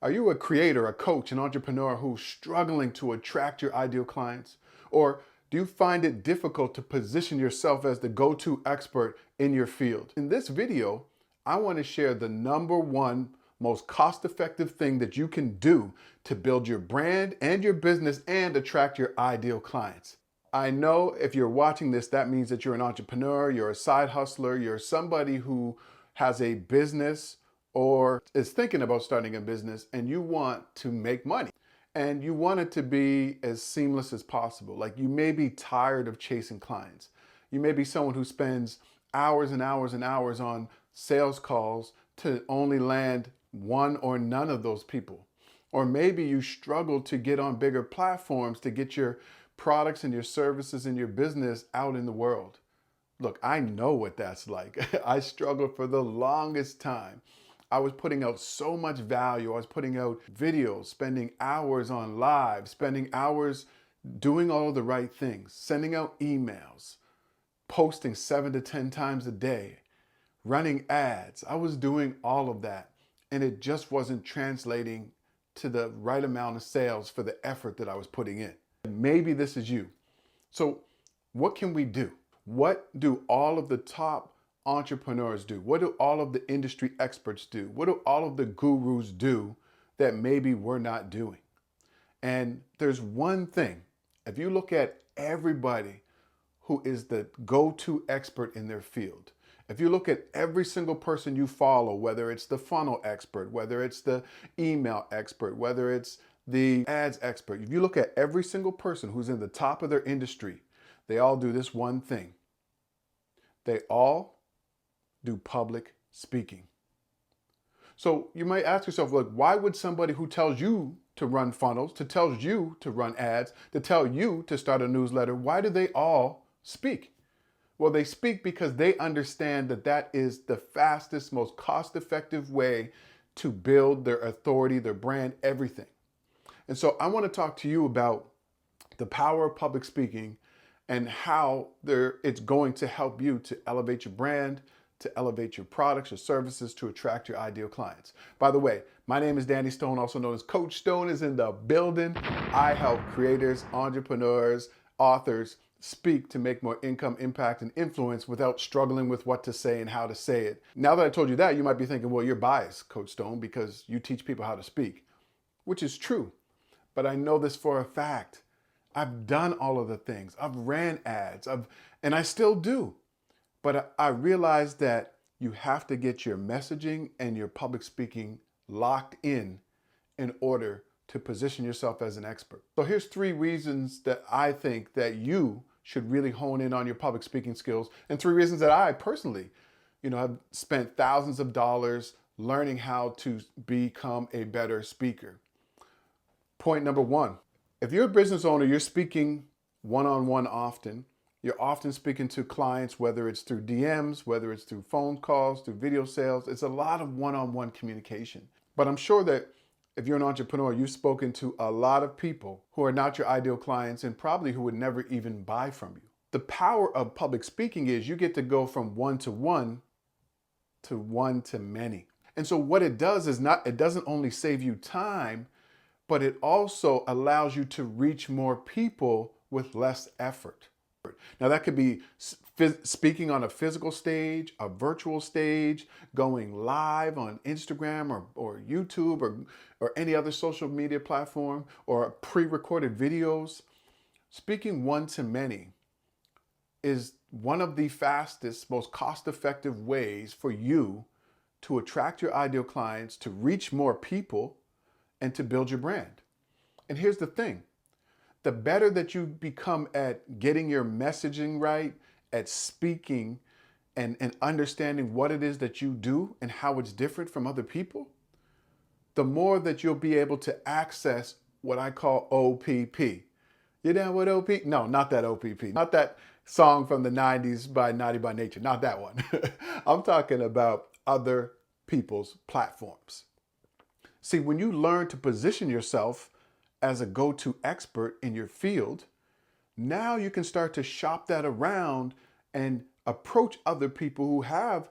Are you a creator, a coach, an entrepreneur who's struggling to attract your ideal clients? Or do you find it difficult to position yourself as the go-to expert in your field? In this video, I want to share the number one most cost-effective thing that you can do to build your brand and your business and attract your ideal clients. I know if you're watching this, that means that you're an entrepreneur, you're a side hustler, you're somebody who has a business or is thinking about starting a business and you want to make money and you want it to be as seamless as possible. Like, you may be tired of chasing clients. You may be someone who spends hours and hours and hours on sales calls to only land one or none of those people. Or maybe you struggle to get on bigger platforms to get your products and your services and your business out in the world. Look, I know what that's like. I struggled for the longest time. I was putting out so much value. I was putting out videos, spending hours on live, spending hours doing all of the right things, sending out emails, posting 7 to 10 times a day, running ads. I was doing all of that, and it just wasn't translating to the right amount of sales for the effort that I was putting in. Maybe this is you. So what can we do? What do all of the top entrepreneurs do? What do all of the industry experts do? What do all of the gurus do that maybe we're not doing? And there's one thing. If you look at everybody who is the go-to expert in their field, if you look at every single person you follow, whether it's the funnel expert, whether it's the email expert, whether it's the ads expert, if you look at every single person who's in the top of their industry, they all do this one thing. They all do public speaking. So you might ask yourself, look, why would somebody who tells you to run funnels, to tells you to run ads, to tell you to start a newsletter, why do they all speak? Well, they speak because they understand that that is the fastest, most cost-effective way to build their authority, their brand, everything. And so I want to talk to you about the power of public speaking and how it's going to help you to elevate your brand, to elevate your products, your services, to attract your ideal clients. By the way, my name is Danny Stone, also known as Coach Stone, is in the building. I help creators, entrepreneurs, authors speak to make more income, impact, and influence without struggling with what to say and how to say it. Now that I told you that, you might be thinking, well, you're biased, Coach Stone, because you teach people how to speak, which is true. But I know this for a fact. I've done all of the things. I've ran ads, and I still do. But I realized that you have to get your messaging and your public speaking locked in order to position yourself as an expert. So here's 3 reasons that I think that you should really hone in on your public speaking skills, and 3 reasons that I personally, have spent thousands of dollars learning how to become a better speaker. Point number 1, if you're a business owner, you're speaking one-on-one often. You're often speaking to clients, whether it's through DMs, whether it's through phone calls, through video sales. It's a lot of one-on-one communication. But I'm sure that if you're an entrepreneur, you've spoken to a lot of people who are not your ideal clients and probably who would never even buy from you. The power of public speaking is you get to go from one-to-one to one-to-many. And so what it does is it doesn't only save you time, but it also allows you to reach more people with less effort. Now that could be speaking on a physical stage, a virtual stage, going live on Instagram or YouTube or any other social media platform, or pre-recorded videos. Speaking one-to-many is one of the fastest, most cost-effective ways for you to attract your ideal clients, to reach more people, and to build your brand. And here's the thing. The better that you become at getting your messaging right, at speaking and understanding what it is that you do and how it's different from other people, the more that you'll be able to access what I call OPP. You down with OPP? No, not that OPP. Not that song from the 90s by Naughty by Nature. Not that one. I'm talking about other people's platforms. See, when you learn to position yourself as a go-to expert in your field, now you can start to shop that around and approach other people who have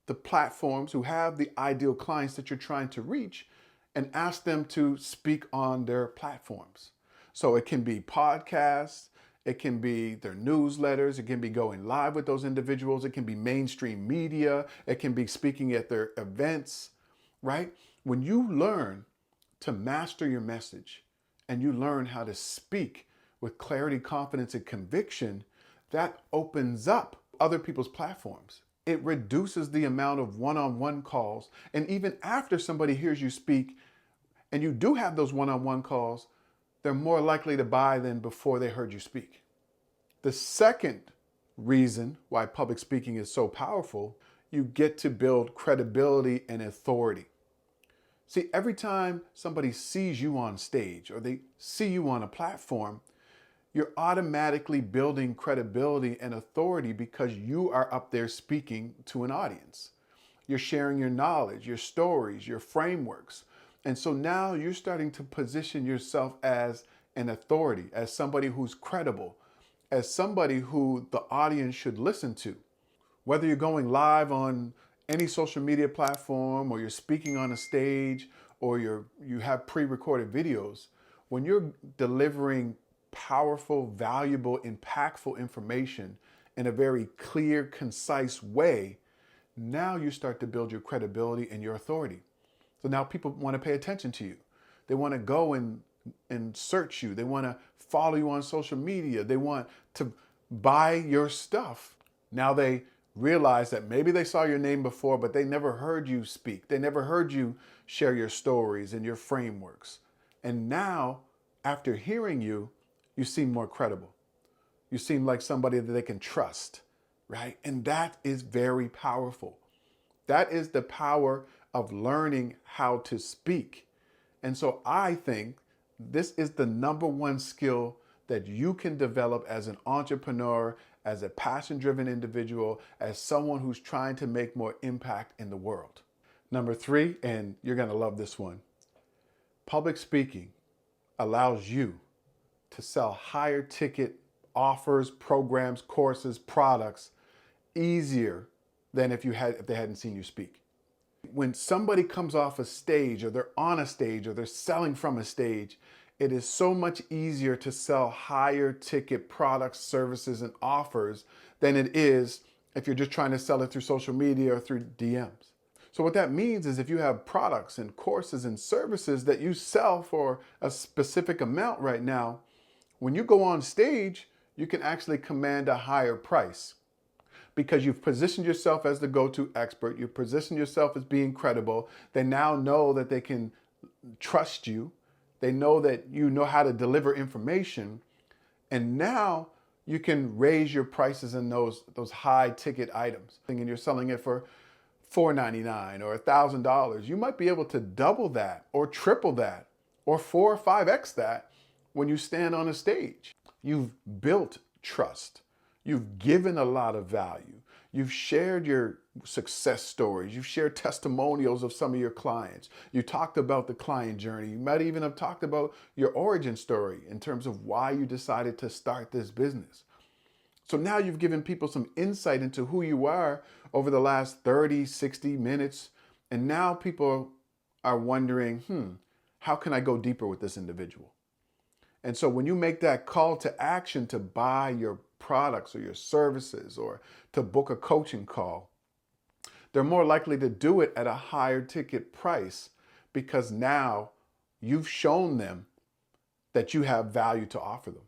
the platforms, who have the ideal clients that you're trying to reach, and ask them to speak on their platforms. So it can be podcasts, it can be their newsletters, it can be going live with those individuals, it can be mainstream media, it can be speaking at their events, right? When you learn to master your message and you learn how to speak with clarity, confidence, and conviction, that opens up other people's platforms. It reduces the amount of one-on-one calls. And even after somebody hears you speak and you do have those one-on-one calls, they're more likely to buy than before they heard you speak. The second reason why public speaking is so powerful, you get to build credibility and authority. See, every time somebody sees you on stage or they see you on a platform, you're automatically building credibility and authority because you are up there speaking to an audience. You're sharing your knowledge, your stories, your frameworks. And so now you're starting to position yourself as an authority, as somebody who's credible, as somebody who the audience should listen to. Whether you're going live on any social media platform or you're speaking on a stage or you have pre-recorded videos, when you're delivering powerful, valuable, impactful information in a very clear, concise way, now you start to build your credibility and your authority. So now people want to pay attention to you. They want to go and search you. They want to follow you on social media. They want to buy your stuff. Now they realize that maybe they saw your name before, but they never heard you speak. They never heard you share your stories and your frameworks. And now, after hearing you, you seem more credible. You seem like somebody that they can trust, right? And that is very powerful. That is the power of learning how to speak. And so I think this is the number one skill that you can develop as an entrepreneur, as a passion-driven individual, as someone who's trying to make more impact in the world. Number three, and you're going to love this one, public speaking allows you to sell higher ticket offers, programs, courses, products easier than if they hadn't seen you speak. When somebody comes off a stage or they're on a stage or they're selling from a stage, it is so much easier to sell higher ticket products, services, and offers than it is if you're just trying to sell it through social media or through DMs. So what that means is if you have products and courses and services that you sell for a specific amount right now, when you go on stage, you can actually command a higher price because you've positioned yourself as the go-to expert. You've positioned yourself as being credible. They now know that they can trust you. They know that you know how to deliver information. And now you can raise your prices in those high ticket items. And you're selling it for $4.99 or $1,000. You might be able to double that or triple that or 4 or 5x that when you stand on a stage. You've built trust. You've given a lot of value. You've shared your success stories. You've shared testimonials of some of your clients. You talked about the client journey. You might even have talked about your origin story in terms of why you decided to start this business. So now you've given people some insight into who you are over the last 30, 60 minutes. And now people are wondering, how can I go deeper with this individual? And so when you make that call to action to buy your products or your services or to book a coaching call, they're more likely to do it at a higher ticket price because now you've shown them that you have value to offer them.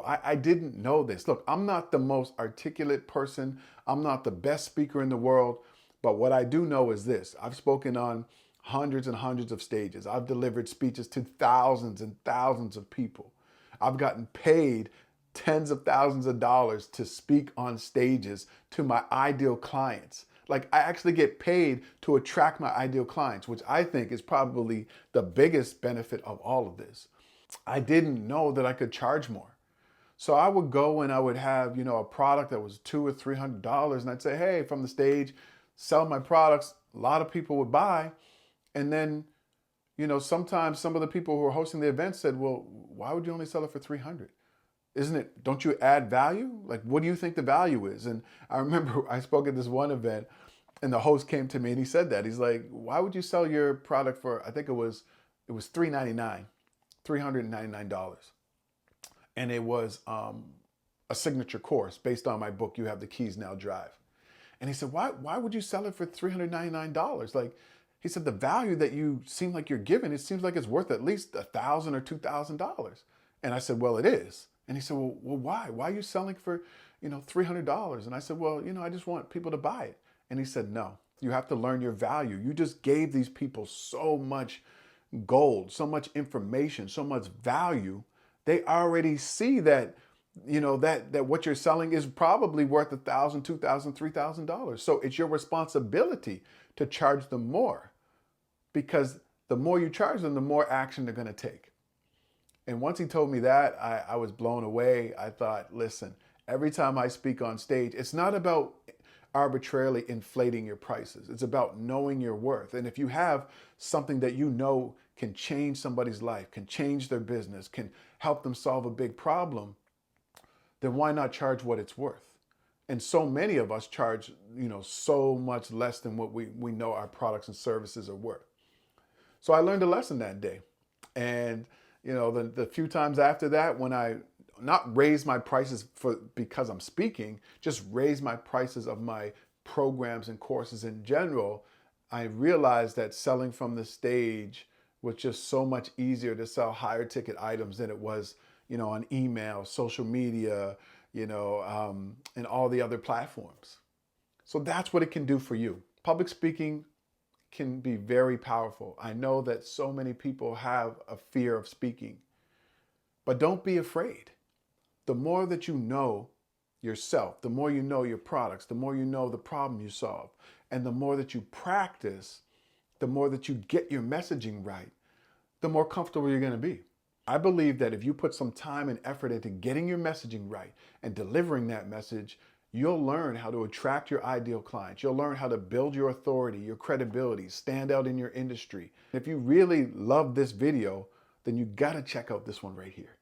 I didn't know this. Look, I'm not the most articulate person. I'm not the best speaker in the world. But what I do know is this. I've spoken on hundreds and hundreds of stages. I've delivered speeches to thousands and thousands of people. I've gotten paid tens of thousands of dollars to speak on stages to my ideal clients. Like I actually get paid to attract my ideal clients, which I think is probably the biggest benefit of all of this. I didn't know that I could charge more. So I would go and I would have, a product that was $200 or $300 and I'd say, hey, from the stage, sell my products. A lot of people would buy. And then, sometimes some of the people who were hosting the event said, well, why would you only sell it for $300? Don't you add value? Like, what do you think the value is? And I remember I spoke at this one event and the host came to me and he said that. He's like, why would you sell your product for, I think it was It was $399, $399. And it was a signature course based on my book, You Have the Keys, Now Drive. And he said, why would you sell it for $399? Like, he said, the value that you seem like you're giving, it seems like it's worth at least $1,000 or $2,000. And I said, well, it is. And he said, well, why? Why are you selling for, $300? And I said, well, I just want people to buy it. And he said, no, you have to learn your value. You just gave these people so much gold, so much information, so much value. They already see that, that what you're selling is probably worth $1,000, $2,000, $3,000. So it's your responsibility to charge them more, because the more you charge them, the more action they're going to take. And once he told me that, I was blown away. I thought, listen, every time I speak on stage, it's not about arbitrarily inflating your prices. It's about knowing your worth. And if you have something that can change somebody's life, can change their business, can help them solve a big problem, then why not charge what it's worth? And so many of us charge, so much less than what we know our products and services are worth. So I learned a lesson that day. And, the few times after that, when I not raise my prices because I'm speaking, just raise my prices of my programs and courses in general, I realized that selling from the stage was just so much easier to sell higher ticket items than it was, on email, social media, and all the other platforms. So that's what it can do for you. Public speaking can be very powerful. I know that so many people have a fear of speaking, but don't be afraid. The more that you know yourself, the more you know your products, the more you know the problem you solve, and the more that you practice, the more that you get your messaging right, the more comfortable you're going to be. I believe that if you put some time and effort into getting your messaging right and delivering that message, you'll learn how to attract your ideal clients. You'll learn how to build your authority, your credibility, stand out in your industry. If you really love this video, then you got to check out this one right here.